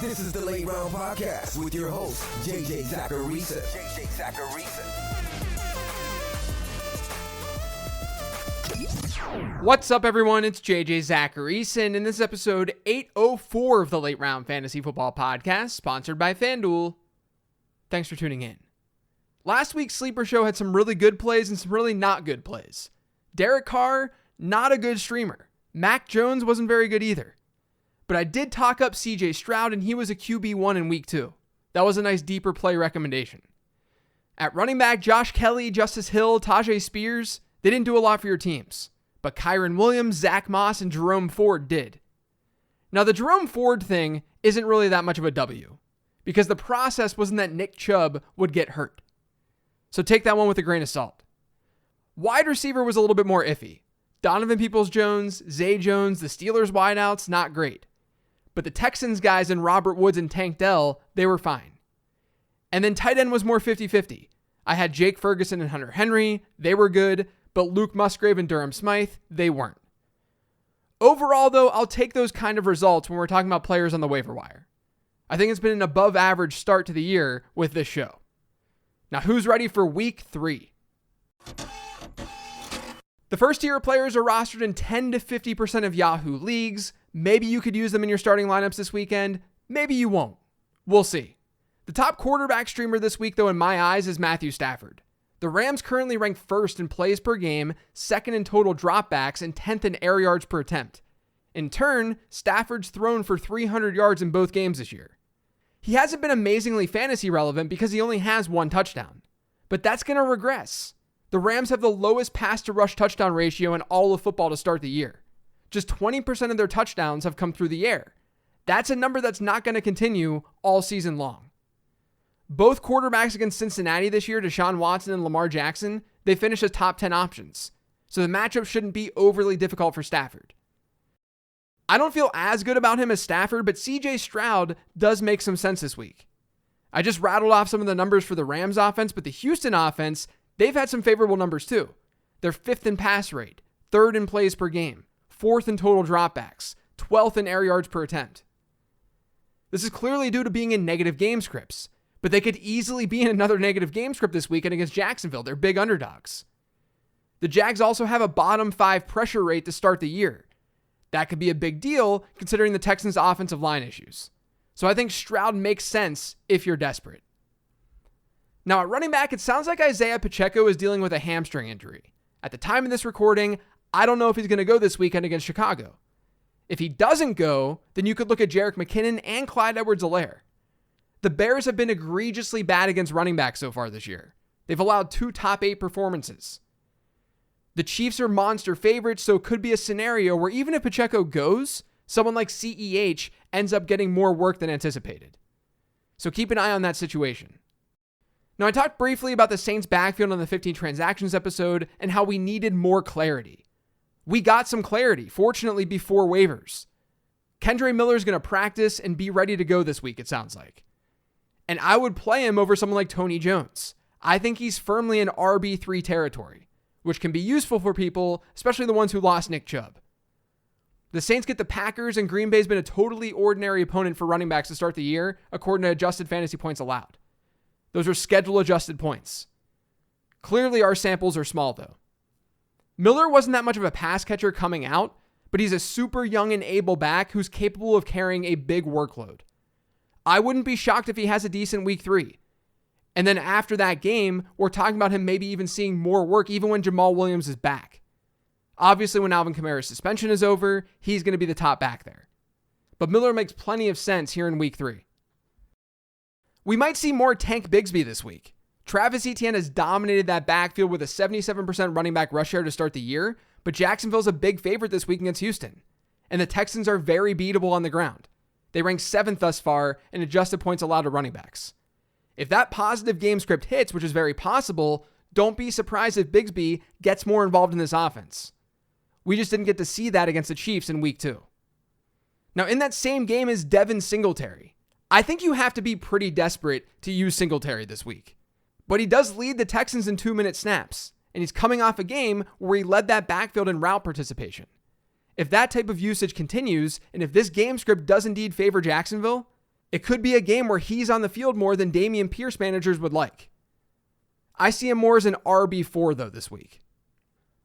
This is the Late Round Podcast with your host, JJ Zacharisa. What's up, everyone? It's JJ Zacharisa, and in this episode 804 of the Late Round Fantasy Football Podcast, sponsored by FanDuel. Thanks for tuning in. Last week's Sleeper Show had some really good plays and some really not good plays. Derek Carr, not a good streamer. Mac Jones wasn't very good either. But I did talk up CJ Stroud, and he was a QB1 in week 2. That was a nice deeper play recommendation. At running back, Josh Kelly, Justice Hill, Tajay Spears, they didn't do a lot for your teams. But Kyron Williams, Zach Moss, and Jerome Ford did. Now, the Jerome Ford thing isn't really that much of a W, because the process wasn't that Nick Chubb would get hurt. So take that one with a grain of salt. Wide receiver was a little bit more iffy. Donovan Peoples-Jones, Zay Jones, the Steelers wideouts, not great. But the Texans guys in Robert Woods and Tank Dell, they were fine. And then tight end was more 50-50. I had Jake Ferguson and Hunter Henry. They were good. But Luke Musgrave and Durham Smythe, they weren't. Overall, though, I'll take those kind of results when we're talking about players on the waiver wire. I think it's been an above average start to the year with this show. Now, who's ready for week 3? The first tier of players are rostered in 10 to 50% of Yahoo leagues. Maybe you could use them in your starting lineups this weekend. Maybe you won't. We'll see. The top quarterback streamer this week, though, in my eyes, is Matthew Stafford. The Rams currently rank first in plays per game, second in total dropbacks, and 10th in air yards per attempt. In turn, Stafford's thrown for 300 yards in both games this year. He hasn't been amazingly fantasy relevant because he only has 1 touchdown. But that's going to regress. The Rams have the lowest pass-to-rush touchdown ratio in all of football to start the year. Just 20% of their touchdowns have come through the air. That's a number that's not going to continue all season long. Both quarterbacks against Cincinnati this year, Deshaun Watson and Lamar Jackson, they finished as top 10 options. So the matchup shouldn't be overly difficult for Stafford. I don't feel as good about him as Stafford, but CJ Stroud does make some sense this week. I just rattled off some of the numbers for the Rams offense, but the Houston offense, they've had some favorable numbers too. They're 5th in pass rate, 3rd in plays per game, 4th in total dropbacks, 12th in air yards per attempt. This is clearly due to being in negative game scripts, but they could easily be in another negative game script this weekend against Jacksonville. They're big underdogs. The Jags also have a bottom 5 pressure rate to start the year. That could be a big deal considering the Texans' offensive line issues. So I think Stroud makes sense if you're desperate. Now at running back, it sounds like Isaiah Pacheco is dealing with a hamstring injury. At the time of this recording, I don't know if he's going to go this weekend against Chicago. If he doesn't go, then you could look at Jerick McKinnon and Clyde Edwards-Helaire. The Bears have been egregiously bad against running backs so far this year. They've allowed 2 top 8 performances. The Chiefs are monster favorites, so it could be a scenario where even if Pacheco goes, someone like CEH ends up getting more work than anticipated. So keep an eye on that situation. Now, I talked briefly about the Saints backfield on the 15 Transactions episode and how we needed more clarity. We got some clarity, fortunately, before waivers. Kendre Miller is going to practice and be ready to go this week, it sounds like. And I would play him over someone like Tony Jones. I think he's firmly in RB3 territory, which can be useful for people, especially the ones who lost Nick Chubb. The Saints get the Packers, and Green Bay's been a totally ordinary opponent for running backs to start the year, according to adjusted fantasy points allowed. Those are schedule-adjusted points. Clearly, our samples are small, though. Miller wasn't that much of a pass catcher coming out, but he's a super young and able back who's capable of carrying a big workload. I wouldn't be shocked if he has a decent week 3. And then after that game, we're talking about him maybe even seeing more work even when Jamal Williams is back. Obviously, when Alvin Kamara's suspension is over, he's going to be the top back there. But Miller makes plenty of sense here in week 3. We might see more Tank Bigsby this week. Travis Etienne has dominated that backfield with a 77% running back rush share to start the year, but Jacksonville's a big favorite this week against Houston. And the Texans are very beatable on the ground. They rank 7th thus far in adjusted points allowed to running backs. If that positive game script hits, which is very possible, don't be surprised if Bigsby gets more involved in this offense. We just didn't get to see that against the Chiefs in week 2. Now, in that same game is Devin Singletary. I think you have to be pretty desperate to use Singletary this week. But he does lead the Texans in 2-minute snaps, and he's coming off a game where he led that backfield in route participation. If that type of usage continues, and if this game script does indeed favor Jacksonville, It could be a game where he's on the field more than Dameon Pierce managers would like. I see him more as an RB4 though this week.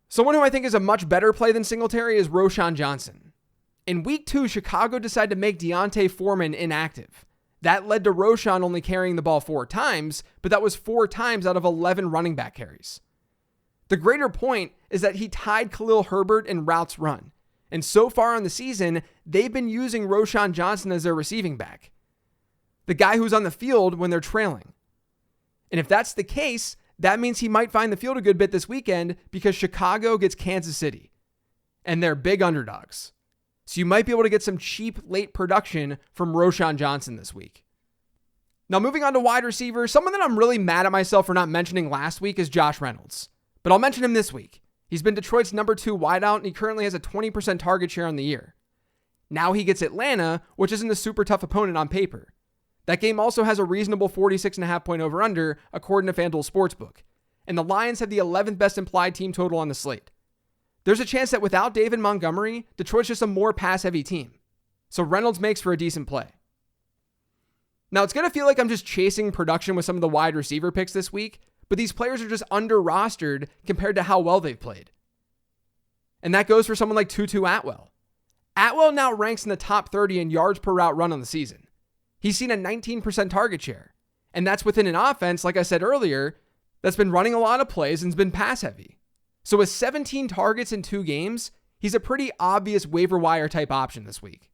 Someone who I think is a much better play than Singletary is Roschon Johnson. In week 2, Chicago decided to make Deontay Foreman inactive. That led to Roschon only carrying the ball 4 times, but that was 4 times out of 11 running back carries. The greater point is that he tied Khalil Herbert in routes run. And so far on the season, they've been using Roschon Johnson as their receiving back. The guy who's on the field when they're trailing. And if that's the case, that means he might find the field a good bit this weekend because Chicago gets Kansas City. And they're big underdogs. So you might be able to get some cheap late production from Roschon Johnson this week. Now moving on to wide receiver, someone that I'm really mad at myself for not mentioning last week is Josh Reynolds. But I'll mention him this week. He's been Detroit's number 2 wideout, and he currently has a 20% target share on the year. Now he gets Atlanta, which isn't a super tough opponent on paper. That game also has a reasonable 46.5 point over-under, according to FanDuel Sportsbook. And the Lions have the 11th best implied team total on the slate. There's a chance that without David Montgomery, Detroit's just a more pass-heavy team. So Reynolds makes for a decent play. Now, it's going to feel like I'm just chasing production with some of the wide receiver picks this week, but these players are just under-rostered compared to how well they've played. And that goes for someone like Tutu Atwell. Atwell now ranks in the top 30 in yards per route run on the season. He's seen a 19% target share. And that's within an offense, like I said earlier, that's been running a lot of plays and's been pass-heavy. So with 17 targets in 2 games, he's a pretty obvious waiver wire type option this week.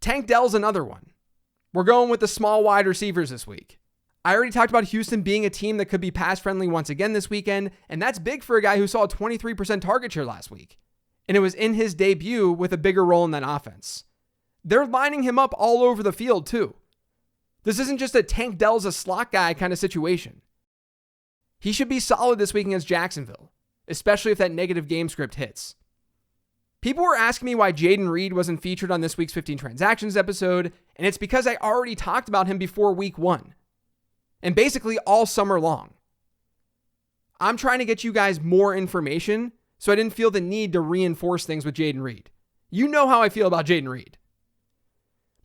Tank Dell's another one. We're going with the small wide receivers this week. I already talked about Houston being a team that could be pass-friendly once again this weekend, and that's big for a guy who saw a 23% target share last week. And it was in his debut with a bigger role in that offense. They're lining him up all over the field too. This isn't just a Tank Dell's a slot guy kind of situation. He should be solid this week against Jacksonville, especially if that negative game script hits. People were asking me why Jayden Reed wasn't featured on this week's 15 Transactions episode, and it's because I already talked about him before week 1. And basically all summer long. I'm trying to get you guys more information, so I didn't feel the need to reinforce things with Jayden Reed. You know how I feel about Jayden Reed.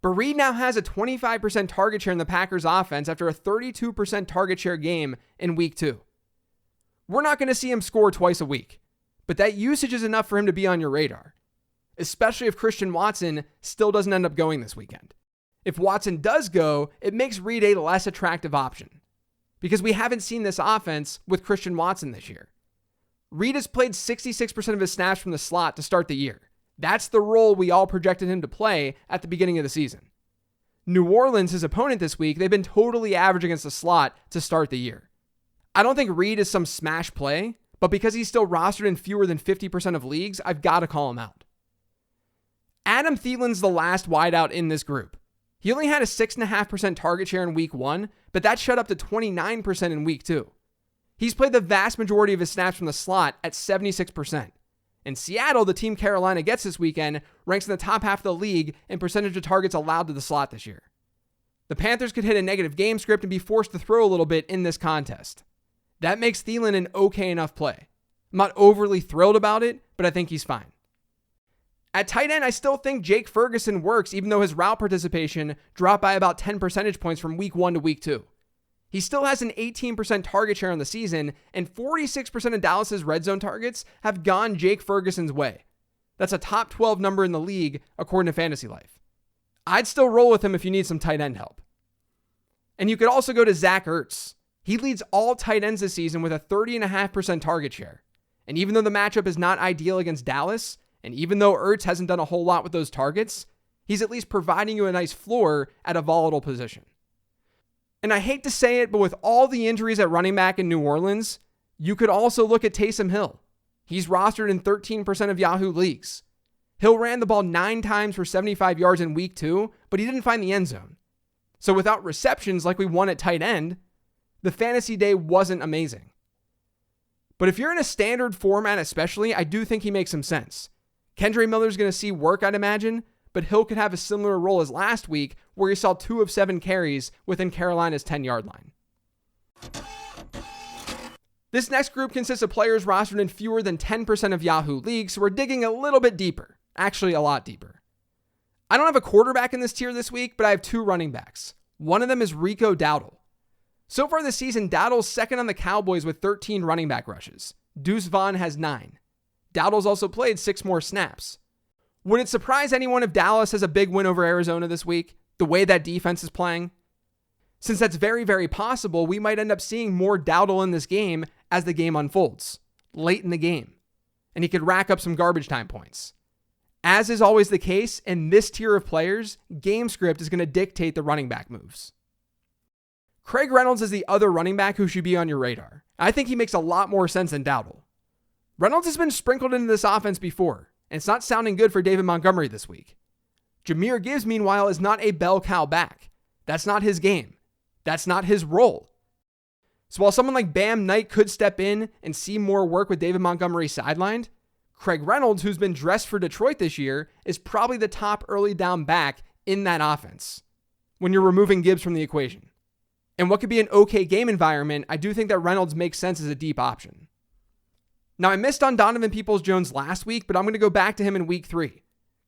But Reed now has a 25% target share in the Packers offense after a 32% target share game in week 2. We're not going to see him score twice a week, but that usage is enough for him to be on your radar, especially if Christian Watson still doesn't end up going this weekend. If Watson does go, it makes Reed a less attractive option because we haven't seen this offense with Christian Watson this year. Reed has played 66% of his snaps from the slot to start the year. That's the role we all projected him to play at the beginning of the season. New Orleans, his opponent this week, they've been totally average against the slot to start the year. I don't think Reed is some smash play, but because he's still rostered in fewer than 50% of leagues, I've got to call him out. Adam Thielen's the last wideout in this group. He only had a 6.5% target share in week 1, but that shot up to 29% in week 2. He's played the vast majority of his snaps from the slot at 76%. And Seattle, the team Carolina gets this weekend, ranks in the top half of the league in percentage of targets allowed to the slot this year. The Panthers could hit a negative game script and be forced to throw a little bit in this contest. That makes Thielen an okay enough play. I'm not overly thrilled about it, but I think he's fine. At tight end, I still think Jake Ferguson works even though his route participation dropped by about 10 percentage points from week 1 to week 2. He still has an 18% target share on the season, and 46% of Dallas's red zone targets have gone Jake Ferguson's way. That's a top 12 number in the league, according to Fantasy Life. I'd still roll with him if you need some tight end help. And you could also go to Zach Ertz. He leads all tight ends this season with a 30.5% target share. And even though the matchup is not ideal against Dallas, and even though Ertz hasn't done a whole lot with those targets, he's at least providing you a nice floor at a volatile position. And I hate to say it, but with all the injuries at running back in New Orleans, you could also look at Taysom Hill. He's rostered in 13% of Yahoo leagues. Hill ran the ball 9 times for 75 yards in week 2, but he didn't find the end zone. So without receptions like we won at tight end, the fantasy day wasn't amazing. But if you're in a standard format especially, I do think he makes some sense. Kendre Miller's going to see work, I'd imagine, but Hill could have a similar role as last week where he saw 2 of 7 carries within Carolina's 10-yard line. This next group consists of players rostered in fewer than 10% of Yahoo leagues, so we're digging a little bit deeper. Actually, a lot deeper. I don't have a quarterback in this tier this week, but I have 2 running backs. One of them is Rico Dowdle. So far this season, Dowdle's second on the Cowboys with 13 running back rushes. Deuce Vaughn has 9. Dowdle's also played 6 more snaps. Would it surprise anyone if Dallas has a big win over Arizona this week, the way that defense is playing? Since that's very, very possible, we might end up seeing more Dowdle in this game as the game unfolds, late in the game, and he could rack up some garbage time points. As is always the case, in this tier of players, game script is going to dictate the running back moves. Craig Reynolds is the other running back who should be on your radar. I think he makes a lot more sense than Dowdle. Reynolds has been sprinkled into this offense before, and it's not sounding good for David Montgomery this week. Jahmyr Gibbs, meanwhile, is not a bell cow back. That's not his game. That's not his role. So while someone like Bam Knight could step in and see more work with David Montgomery sidelined, Craig Reynolds, who's been dressed for Detroit this year, is probably the top early down back in that offense when you're removing Gibbs from the equation. And what could be an okay game environment, I do think that Reynolds makes sense as a deep option. Now, I missed on Donovan Peoples-Jones last week, but I'm going to go back to him in week 3.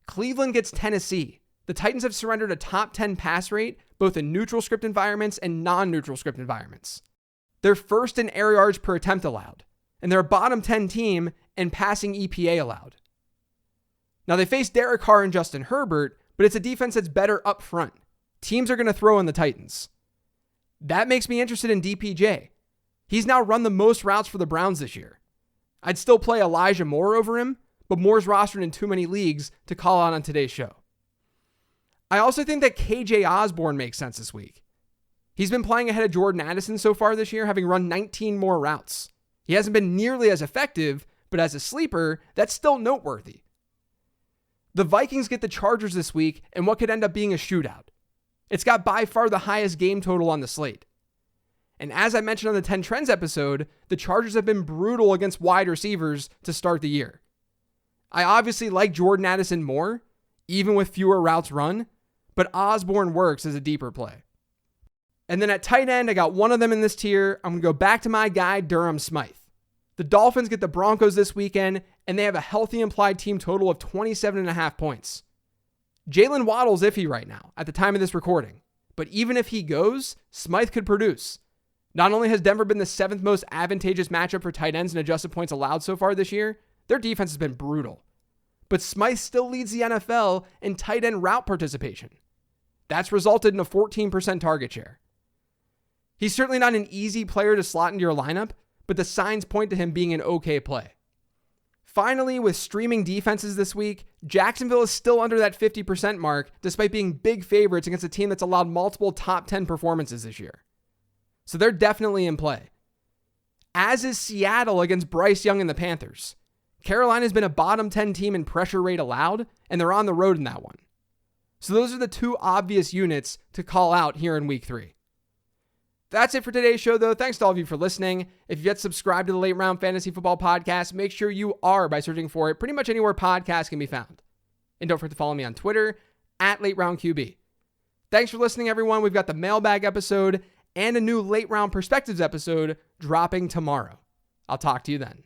Cleveland gets Tennessee. The Titans have surrendered a top 10 pass rate, both in neutral script environments and non-neutral script environments. They're first in air yards per attempt allowed, and they're a bottom 10 team in passing EPA allowed. Now, they face Derek Carr and Justin Herbert, but it's a defense that's better up front. Teams are going to throw in the Titans. That makes me interested in DPJ. He's now run the most routes for the Browns this year. I'd still play Elijah Moore over him, but Moore's rostered in too many leagues to call out on today's show. I also think that KJ Osborne makes sense this week. He's been playing ahead of Jordan Addison so far this year, having run 19 more routes. He hasn't been nearly as effective, but as a sleeper, that's still noteworthy. The Vikings get the Chargers this week in what could end up being a shootout. It's got by far the highest game total on the slate. And as I mentioned on the 10 Trends episode, the Chargers have been brutal against wide receivers to start the year. I obviously like Jordan Addison more, even with fewer routes run, but Osborne works as a deeper play. And then at tight end, I got one of them in this tier. I'm going to go back to my guy, Durham Smythe. The Dolphins get the Broncos this weekend, and they have a healthy implied team total of 27.5 points. Jalen Waddle's iffy right now at the time of this recording, but even if he goes, Smythe could produce. Not only has Denver been the 7th most advantageous matchup for tight ends and adjusted points allowed so far this year, their defense has been brutal. But Smythe still leads the NFL in tight end route participation. That's resulted in a 14% target share. He's certainly not an easy player to slot into your lineup, but the signs point to him being an okay play. Finally, with streaming defenses this week, Jacksonville is still under that 50% mark, despite being big favorites against a team that's allowed multiple top 10 performances this year. So they're definitely in play. As is Seattle against Bryce Young and the Panthers. Carolina's been a bottom 10 team in pressure rate allowed, and they're on the road in that one. So those are the 2 obvious units to call out here in week 3. That's it for today's show, though. Thanks to all of you for listening. If you've yet subscribed to the Late Round Fantasy Football Podcast, make sure you are by searching for it pretty much anywhere podcasts can be found. And don't forget to follow me on Twitter, @LateRoundQB. Thanks for listening, everyone. We've got the mailbag episode and a new Late Round Perspectives episode dropping tomorrow. I'll talk to you then.